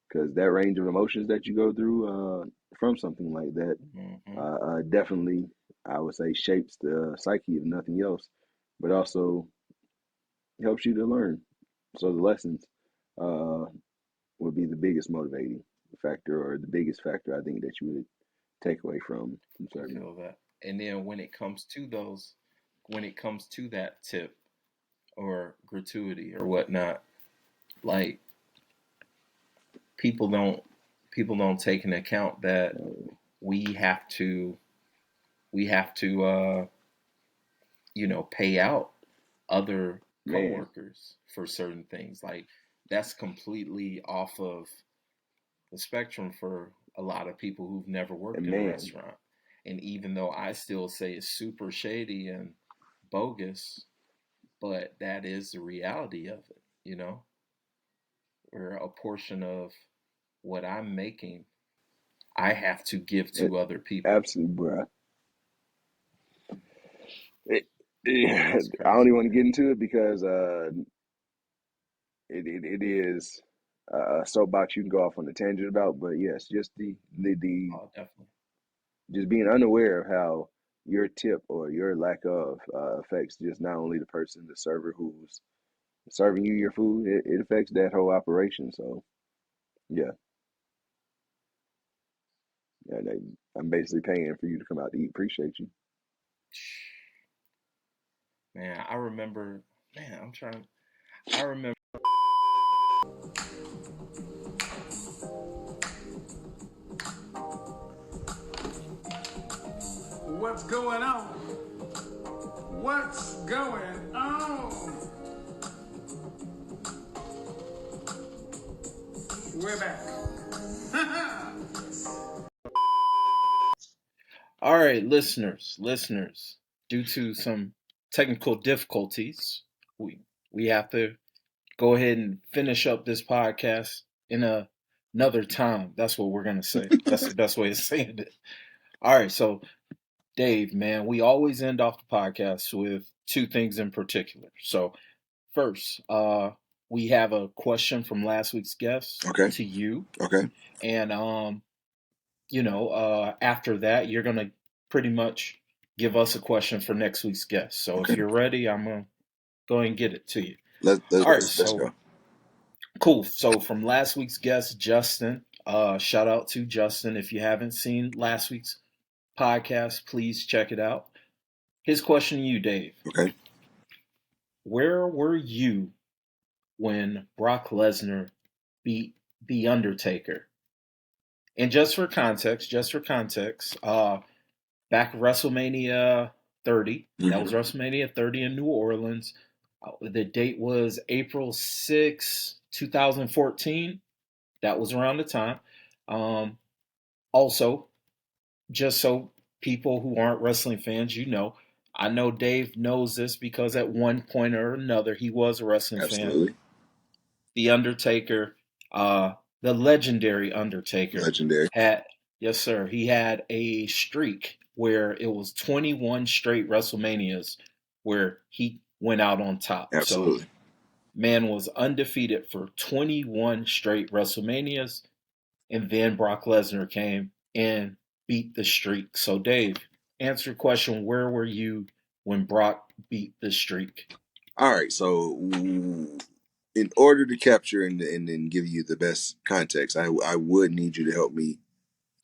because that range of emotions that you go through from something like that Hmm. definitely, I would say, shapes the psyche if nothing else, but also helps you to learn. So the lessons uh, would be the biggest motivating factor or the biggest factor I think that you would take away from I serving. feel that. And then when it comes to that tip or gratuity or whatnot, like people don't people don't take into account that we have to we have to pay out other Man, coworkers for certain things. Like that's completely off of the spectrum for a lot of people who've never worked and in a man, restaurant. And even though I still say it's super shady and bogus, but that is the reality of it, where a portion of what I'm making, I have to give it, to other people. absolutely, bruh. It, That's I don't crazy, even want to man. get into it because it is a soapbox you can go off on a tangent about. But yes, just the Oh, definitely. just being unaware of how your tip or your lack of affects just not only the person, the server who's serving you your food, it affects that whole operation. So yeah, yeah, I'm basically paying for you to come out to eat. Appreciate you. Man, I remember. Man, I'm trying. I remember. What's going on? What's going on? We're back. All right, listeners. Due to some technical difficulties, we we have to go ahead and finish up this podcast in another time. That's what we're gonna say. That's the best way of saying it. All right, so Dave, man, we always end off the podcast with two things in particular. So first, we have a question from last week's guest Okay. to you, Okay. and after that, you're gonna pretty much give us a question for next week's guest. So if Okay. you're ready, I'm gonna go and get it to you. Let's All right, let's so go. cool. So from last week's guest, Justin, shout out to Justin. If you haven't seen last week's podcast, please check it out. His question to you, Dave. Okay. Where were you when Brock Lesnar beat The Undertaker? And just for context, back at WrestleMania 30, that was Mm-hmm. WrestleMania 30 in New Orleans. The date was April 6, 2014. That was around the time. Um, Also, just so people who aren't wrestling fans, I know Dave knows this because at one point or another he was a wrestling fan. Absolutely. The Undertaker, uh, the legendary Undertaker, Legendary. had, yes sir, he had a streak where it was 21 straight WrestleManias where he went out on top. So Absolutely. man was undefeated for 21 straight WrestleManias, and then Brock Lesnar came and beat the streak. So Dave, answer your question, where were you when Brock beat the streak? All right. So in order to capture and then give you the best context, I would need you to help me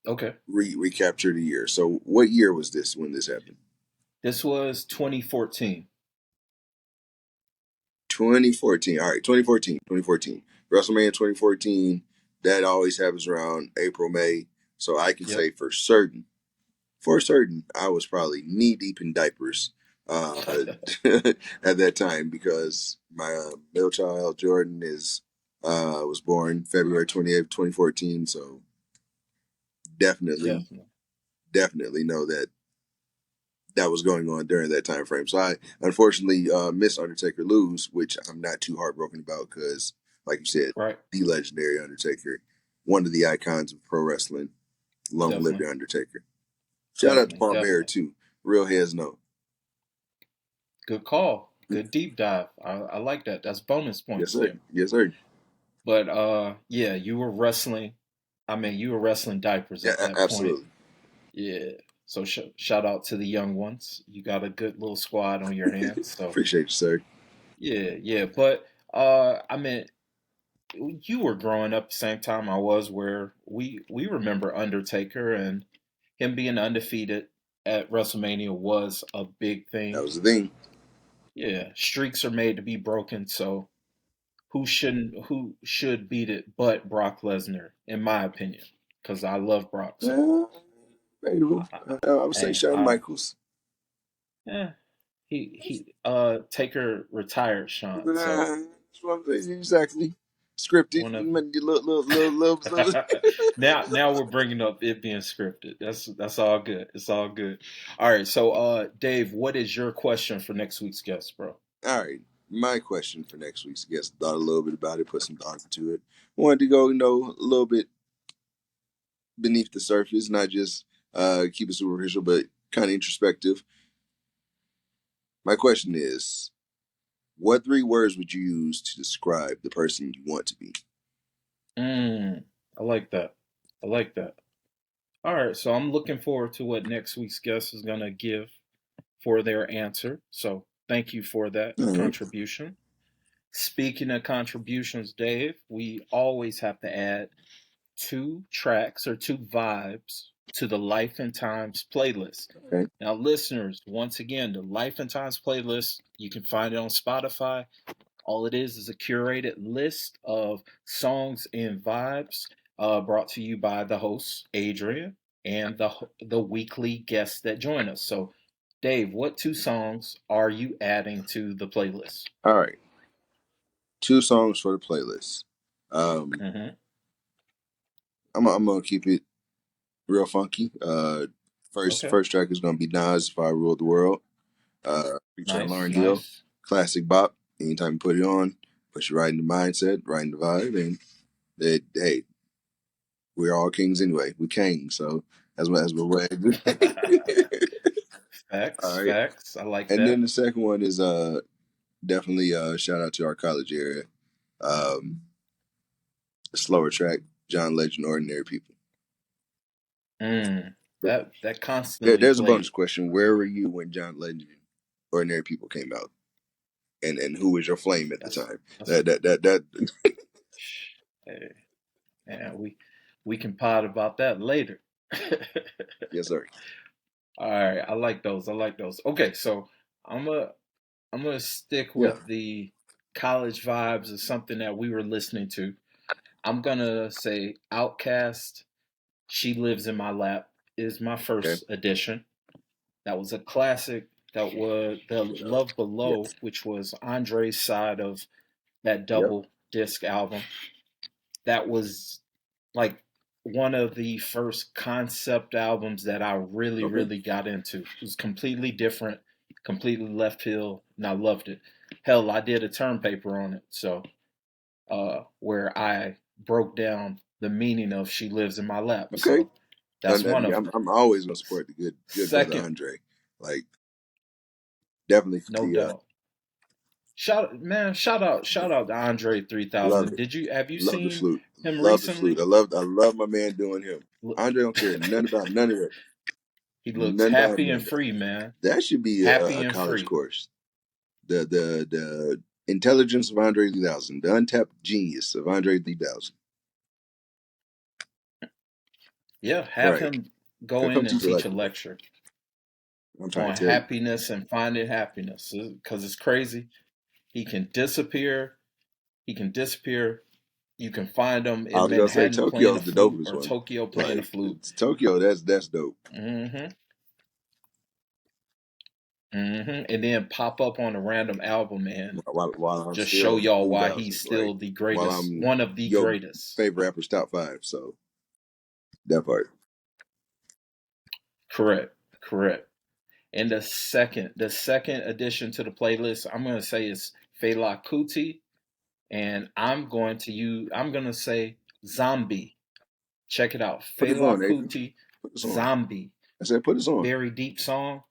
Okay. recapture the year. So what year was this when this happened? This was 2014. 2014. All right, 2014. 2014. WrestleMania 2014. That always happens around April, May. So I can say Yep. for certain, I was probably knee deep in diapers at that time because my middle child Jordan is was born February 28th, 2014. So definitely, Definitely. definitely know that was going on during that time frame. So I unfortunately missed Undertaker lose, which I'm not too heartbroken about because, like you said, Right. the legendary Undertaker, one of the icons of pro wrestling. Long live Definitely. the Undertaker. Shout out to Definitely. Palmer Definitely. too. Real heads know. Good call. Good deep dive. I like that. That's bonus Yes, points sir. there. Yes, sir. But yeah, you were wrestling. I mean, you were wrestling diapers Yeah, at that point. absolutely. Yeah. So shout out to the young ones. You got a good little squad on your hands. So Appreciate you, sir. yeah, yeah. But I mean, you were growing up the same time I was, where we remember Undertaker and him being undefeated at WrestleMania was a big That thing. was the thing. Yeah, streaks are made to be broken, so who should beat it but Brock Lesnar, in my opinion, because I love Brock. So Uh, Debatable. I, I would say hey, Shawn Michaels. yeah, he Taker retired Sean, so That's what I'm saying. Exactly. Scripted. one of Little. now we're bringing up it being scripted. That's all good. It's all good. All right, so Dave, what is your question for next week's guest, bro? All right. My question for next week's guest, thought a little bit about it, put some thought into it. Wanted to go, a little bit beneath the surface, not just keep it superficial, but kind of introspective. My question is, what three words would you use to describe the person you want to be? I like that. I like that. All right, so I'm looking forward to what next week's guest is gonna give for their answer. So thank you for that All right. contribution. Speaking of contributions, Dave, we always have to add two tracks or two vibes to the Life and Times playlist. Okay. Now, listeners, once again, the Life and Times playlist, you can find it on Spotify. All it is a curated list of songs and vibes brought to you by the host, Adrian, and the weekly guests that join us. So, Dave, what two songs are you adding to the playlist? All right. Two songs for the playlist. Mm-hmm. I'm gonna keep it real funky. Okay. First track is gonna be Nas "If I Ruled the World," featuring Nice, Lauryn Hill. nice. Classic bop. Anytime you put it on, puts you right in the mindset, right in the vibe, and that hey, we're all kings anyway. We kings, so that's what we're Facts, all right. facts. I like And then that. the second one is definitely shout out to our college area. Um, slower track, John Legend, Ordinary People. Mm, that constantly There's a bonus played. question. Where were you when John Legend, Ordinary People came out? And who was your flame at the That's time? that's That hey, man, we can pod about that later. yes, sir. All right, I like those. I like those. Okay, so I'm a I'm gonna stick Yeah. with the college vibes of something that we were listening to. I'm gonna say OutKast, She Lives in My Lap is my Okay. first edition. That was a classic. That was the Love Below, Yes. which was Andre's side of that Yep. double disc album. That was like one of the first concept albums that I really, Okay. really got into. It was completely different, completely left field, and I loved it. Hell, I did a term paper on it, so where I broke down the meaning of "She Lives in My Lap." Okay. So that's one of them. I'm always gonna support the good brother Second, Andre. Like definitely no doubt. Shout out to Andre love 3000. it. Have you Love the seen flute. him Love the flute. recently? I love my man doing him. Andre don't care nothing about none of that. He looks None about happy none and of that. free, man. That should be Happy a and college free. course. The intelligence of Andre 3000. The untapped genius of Andre 3000. Yeah, have Right. him go in Come and teach a teach a lesson, bro. lecture I'm trying on to tell you. happiness and finding happiness because it's crazy. He can disappear. He can disappear. You can find him I in was gonna say Manhattan playing a Tokyo's the flute dopest or one. Tokyo playing a Like flute. it's Tokyo, that's dope. Mm-hmm. Mm-hmm. And then pop up on a random album and While I'm just show still y'all why he's 3000. Like still the while greatest, I'm one of the your greatest. favorite rapper's top 5. So that part. Correct. Correct. And the second addition to the playlist, I'm gonna say is Fela Kuti, and I'm gonna say Zombie. Check it out. Put this Fela on, Adrian. Kuti, Put this on. Zombie. I said put this on. Very deep song.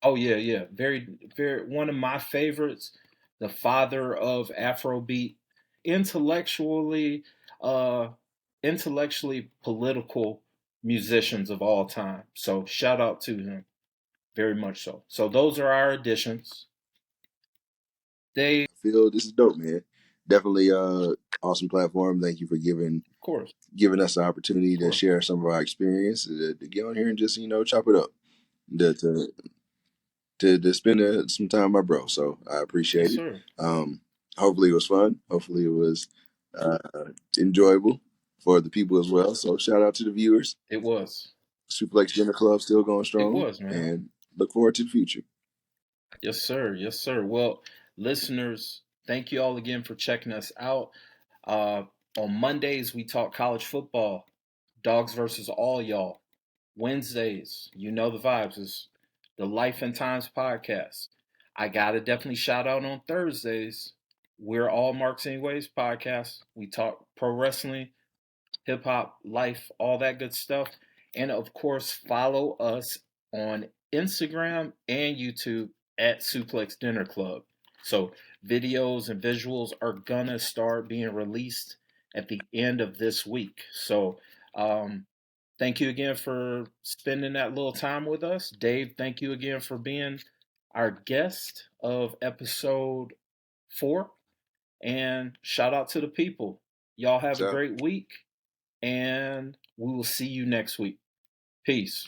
Oh yeah, yeah. Very, very one of my favorites. The father of Afrobeat, intellectually, uh, intellectually political musicians of all time. So shout out to him, very much so. So those are our additions. They, of Phil, this is dope, man. Definitely awesome platform. Thank you for course, giving us the opportunity of to course, share some of our experience, to get on here and just, chop it up. To to spend some time with my bro. So I yes, appreciate it. sir. Hopefully it was fun. Hopefully it was uh, enjoyable for the people as well. So shout out to the viewers. It was, Suplex Dinner Club still going it strong, was, man. and look forward to the future. Yes, sir. Yes, sir. Well, listeners, thank you all again for checking us out. Uh, on Mondays, we talk college football, dogs versus all y'all. Wednesdays, you know the vibes, is the Life and Times podcast. I got to definitely shout out on Thursdays. We're all Marks Anyways podcast. We talk pro wrestling, hip hop, life, all that good stuff. And of course, follow us on Instagram and YouTube at Suplex Dinner Club. So videos and visuals are gonna start being released at the end of this week. So thank you again for spending that little time with us. Dave, thank you again for being our guest of episode 4. And shout out to the people. Y'all have a So. great week, and we will see you next week. Peace.